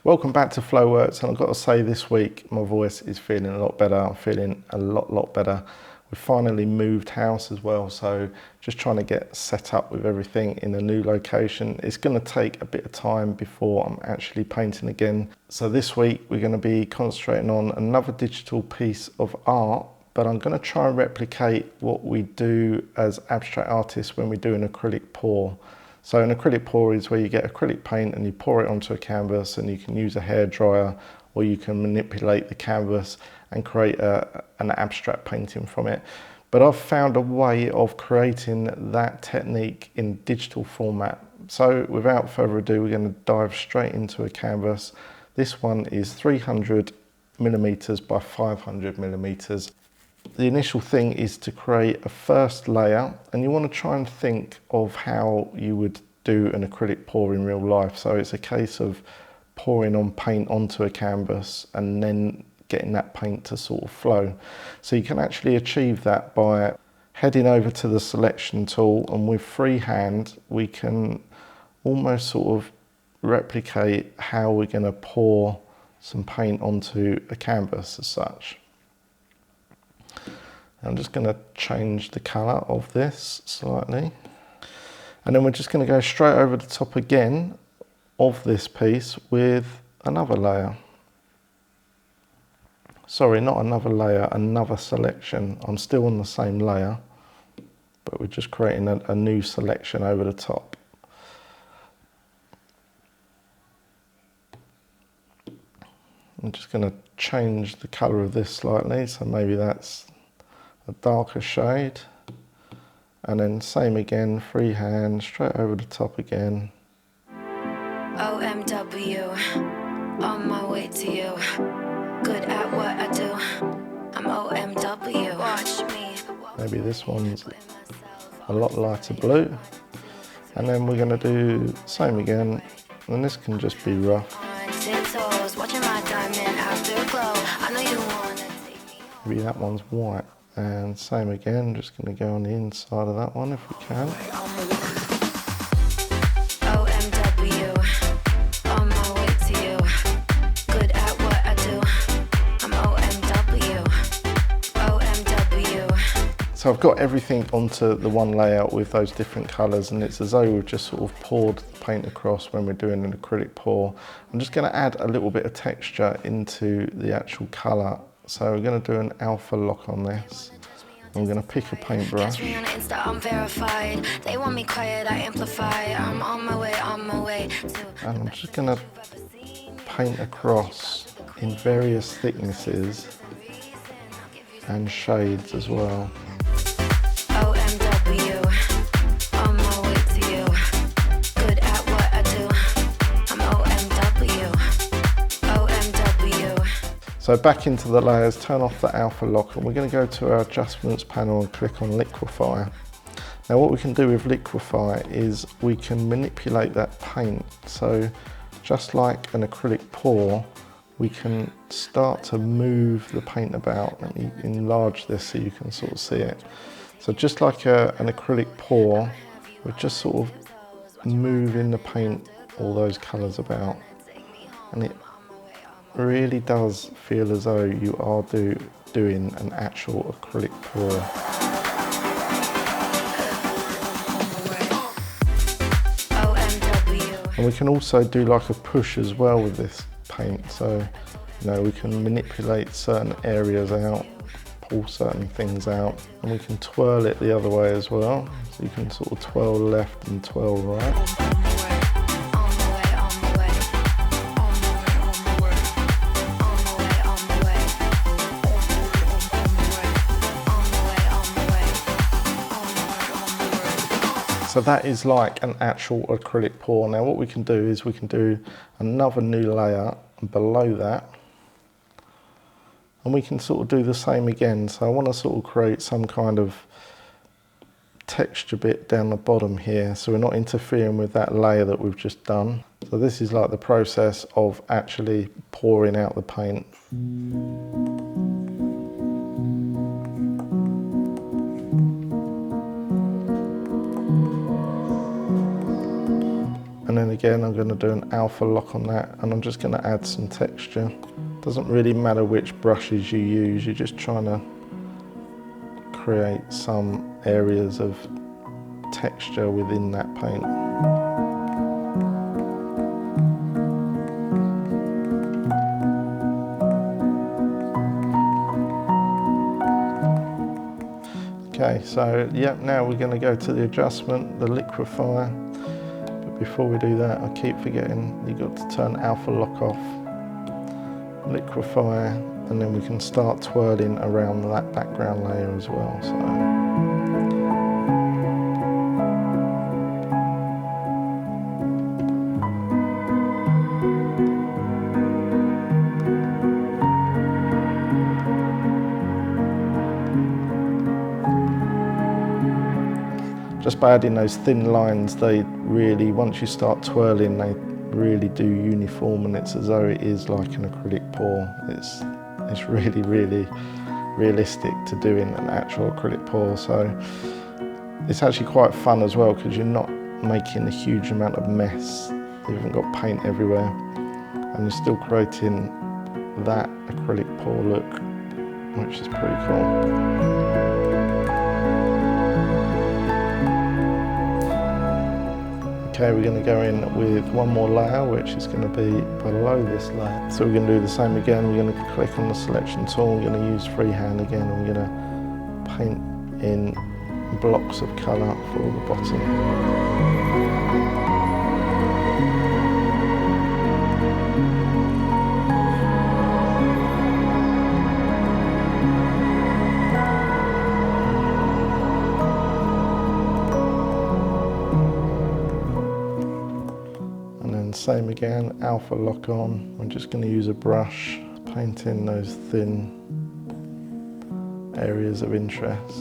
Welcome back to Flowworks, and I've got to say this week my voice is feeling a lot better. I'm feeling a lot better. We've finally moved house as well, so just trying to get set up with everything in a new location. It's going to take a bit of time before I'm actually painting again. So this week we're going to be concentrating on another digital piece of art, but I'm going to try and replicate what we do as abstract artists when we do an acrylic pour. So an acrylic pour is where you get acrylic paint and you pour it onto a canvas, and you can use a hairdryer or you can manipulate the canvas and create an abstract painting from it. But I've found a way of creating that technique in digital format. So without further ado, we're going to dive straight into a canvas. This one is 300 millimeters by 500 millimeters. The initial thing is to create a first layer, and you want to try and think of how you would do an acrylic pour in real life. So it's a case of pouring on paint onto a canvas and then getting that paint to sort of flow. So you can actually achieve that by heading over to the selection tool, and with freehand we can almost sort of replicate how we're going to pour some paint onto a canvas as such. I'm just going to change the colour of this slightly, and then we're just going to go straight over the top again of this piece with another layer. Sorry, not another layer, another selection. I'm still on the same layer, but we're just creating a new selection over the top. I'm just going to change the colour of this slightly, so maybe that's a darker shade, and then same again, freehand, straight over the top again. OMW, on my way to you, good at what I do, I'm OMW, watch me. Maybe this one's a lot lighter blue, and then we're going to do same again, and this can just be rough. Maybe that one's white. And same again, just going to go on the inside of that one if we can. OMW, on my way to you, good at what I do, I'm OMW, OMW. So I've got everything onto the one layer with those different colours, and it's as though we've just sort of poured the paint across when we're doing an acrylic pour. I'm just going to add a little bit of texture into the actual colour. So we're going to do an alpha lock on this. I'm going to pick a paintbrush. And I'm just going to paint across in various thicknesses and shades as well. So back into the layers, turn off the alpha lock, and we're going to go to our adjustments panel and click on liquefy. Now what we can do with liquefy is we can manipulate that paint. So just like an acrylic pour, we can start to move the paint about. Let me enlarge this so you can sort of see it. So just like an acrylic pour, we're just sort of moving the paint, all those colours about, and it really does feel as though you are doing an actual acrylic pour. And we can also do like a push as well with this paint, so you know, we can manipulate certain areas out, pull certain things out, and we can twirl it the other way as well, so you can sort of twirl left and twirl right. So that is like an actual acrylic pour. Now what we can do is we can do another new layer below that, and we can sort of do the same again. So I want to sort of create some kind of texture bit down the bottom here, so we're not interfering with that layer that we've just done. So this is like the process of actually pouring out the paint. And then again, I'm going to do an alpha lock on that, and I'm just going to add some texture. Doesn't really matter which brushes you use, you're just trying to create some areas of texture within that paint. Okay, so yeah, now we're going to go to the adjustment, the liquefier. But before we do that, I keep forgetting you've got to turn alpha lock off, liquefier, and then we can start twirling around that background layer as well. Just by adding those thin lines, they really, once you start twirling, they really do uniform, and it's as though it is like an acrylic pour. It's really, really realistic to doing an actual acrylic pour. So it's actually quite fun as well, because you're not making a huge amount of mess. You haven't got paint everywhere, and you're still creating that acrylic pour look, which is pretty cool. Okay, we're going to go in with one more layer, which is going to be below this layer. So we're going to do the same again. We're going to click on the selection tool. We're going to use freehand again, and we're going to paint in blocks of colour for the bottom. Same again, alpha lock on. I'm just going to use a brush, paint in those thin areas of interest.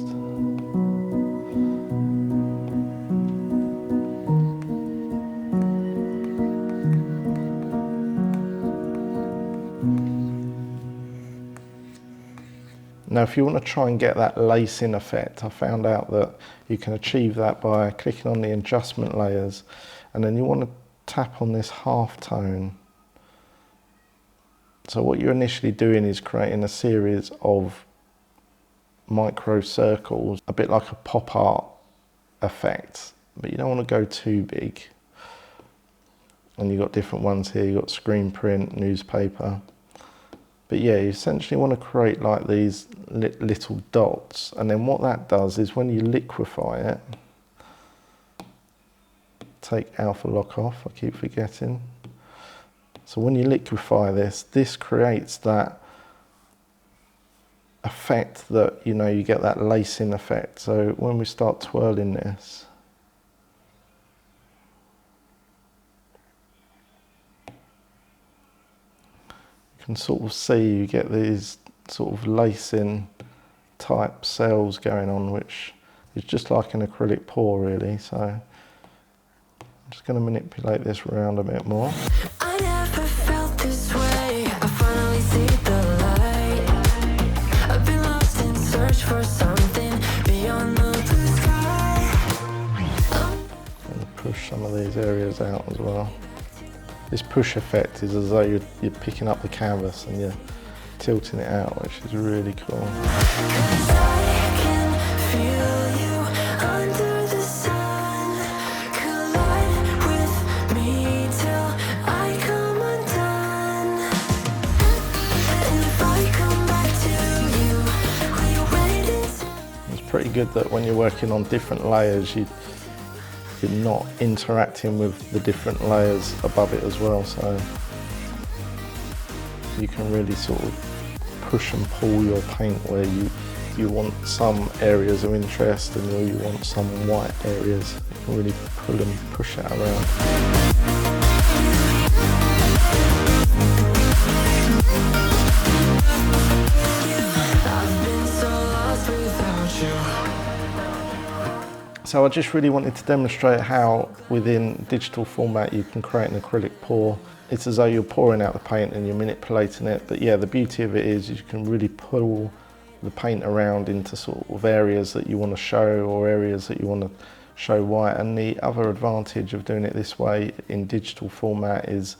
Now if you want to try and get that lacing effect, I found out that you can achieve that by clicking on the adjustment layers, and then you want to tap on this half tone. So what you're initially doing is creating a series of micro circles, a bit like a pop art effect, but you don't want to go too big. And you've got different ones here, you've got screen print, newspaper. But yeah, you essentially want to create like these little dots, and then what that does is when you liquefy it, take alpha lock off, I keep forgetting. So when you liquefy this creates that effect that, you know, you get that lacing effect. So when we start twirling this, you can sort of see you get these sort of lacing type cells going on, which is just like an acrylic pour really. So I'm just going to manipulate this around a bit more. I never felt this way. I finally see the light. I've been lost in search for something beyond the blue sky. I'm going to push some of these areas out as well. This push effect is as though you're picking up the canvas and you're tilting it out, which is really cool. Pretty good that when you're working on different layers, you're not interacting with the different layers above it as well, so you can really sort of push and pull your paint where you want some areas of interest and you want some white areas. You can really pull and push it around. So I just really wanted to demonstrate how within digital format you can create an acrylic pour. It's as though you're pouring out the paint and you're manipulating it, but yeah, the beauty of it is you can really pull the paint around into sort of areas that you want to show or areas that you want to show why. And the other advantage of doing it this way in digital format is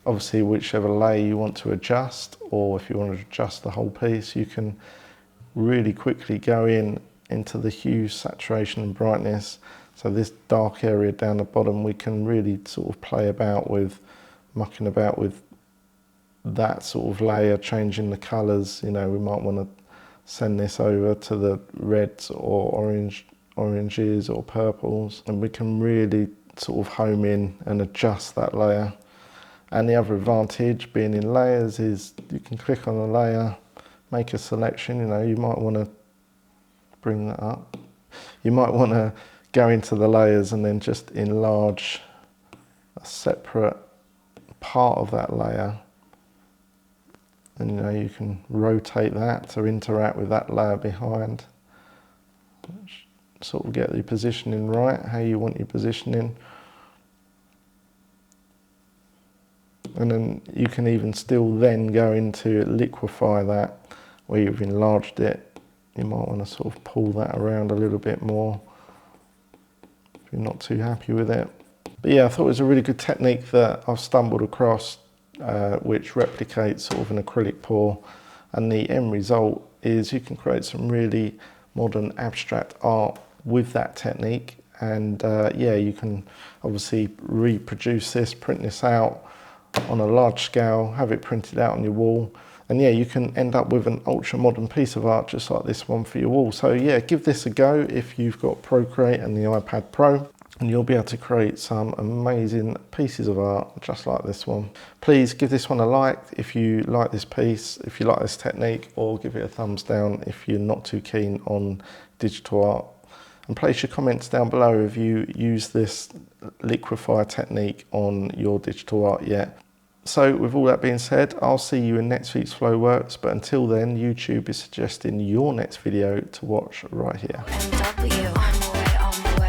obviously whichever layer you want to adjust, or if you want to adjust the whole piece, you can really quickly go into the hue, saturation and brightness. So this dark area down the bottom, we can really sort of play about with, mucking about with that sort of layer, changing the colours. You know, we might want to send this over to the reds or oranges or purples, and we can really sort of home in and adjust that layer. And the other advantage being in layers is you can click on a layer, make a selection. You know, you might want to bring that up. You might want to go into the layers and then just enlarge a separate part of that layer. And you know, you can rotate that to interact with that layer behind. Sort of get the positioning right, how you want your positioning. And then you can even still then go into liquefy that, where you've enlarged it. You might want to sort of pull that around a little bit more if you're not too happy with it. But yeah, I thought it was a really good technique that I've stumbled across, which replicates sort of an acrylic pour. And the end result is you can create some really modern abstract art with that technique. And yeah, you can obviously reproduce this, print this out on a large scale, have it printed out on your wall, and yeah, you can end up with an ultra modern piece of art just like this one for your wall. So yeah, give this a go if you've got Procreate and the iPad Pro, and you'll be able to create some amazing pieces of art just like this one. Please give this one a like if you like this piece, if you like this technique, or give it a thumbs down if you're not too keen on digital art. And place your comments down below if you use this liquefy technique on your digital art yet. So with all that being said, I'll see you in next week's Flowworks, but until then, YouTube is suggesting your next video to watch right here. NW, on the way, on the way.